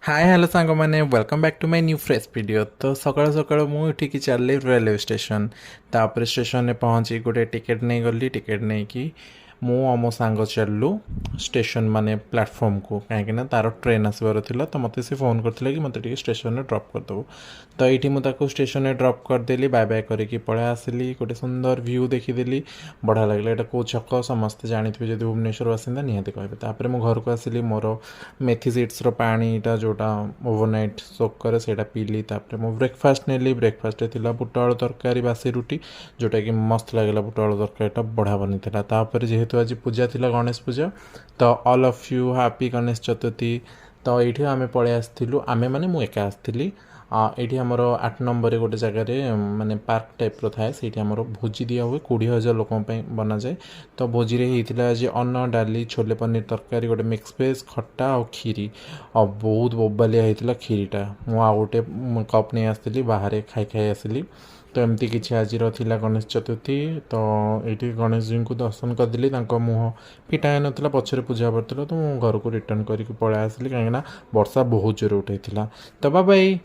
हाय hello सांग मैंने welcome back to my new fresh video. तो सकाल सकाल मुझे चलि रेलवे स्टेशन। तापर स्टेशन में पहुँची गोटे टिकेट नहीं गली। टिकेट नहीं कि मु मो सांग चलू स्टेशन माने प्लेटफॉर्म को कहीं तार ट्रेन आसबार था। तो मत से फोन करते कि मत स्टेशन में ड्रॉप करदेबू। तो ये मुझे स्टेशन में ड्रॉप करदेली बाय बाय करके पलि आसली। गोटे सुंदर व्यू देखीदेली बढ़िया लगे। यहाँ कौ छक समस्ते जानते जब भुवनेश्वर बासिंदा निहाती कहे। तापर मु घर को आसली मोर मेथी सीड्स पानीटा जोटा ओवरनाइट सोक करे से पीली। तापर मु ब्रेकफास्ट नेली। ब्रेकफास्ट थी बुट आलू तरकारी बासी रुटी जोटा कि मस्त लगे। बुट आलू तरकारीटा बढ़िया बनी था। जेहेतु आज पूजा थी गणेश पूजा तो all of you happy Ganesh Chaturthi. तो ये आम पलि आसलु आमे मैंने मुझे एका आसती। ये आमर 8 नंबर गोटे जगह माने पार्क टाइप थाए से भोजी दिया हुए 20,000 लोक बना जाए। तो भोजी रे होता आज अन्न डाली छोले पनीर तरकारी गोटे मिक्स वेज खट्टा और खीरी और बहुत बोबालिया होता खीरीटा। मुझे गोटे कप नहीं आसती बाहर खाई खाई आसली। तो एमती किसी आज गणेश चतुर्थी। तो ये गणेश जी को दर्शन करदेली मुँह फिटा हो नाला पचर पूजा पड़ता। तो मुझे घर को रिटर्न करके पलि आसली कहीं वर्षा बहुत जोर उठे। तो बाय बाय।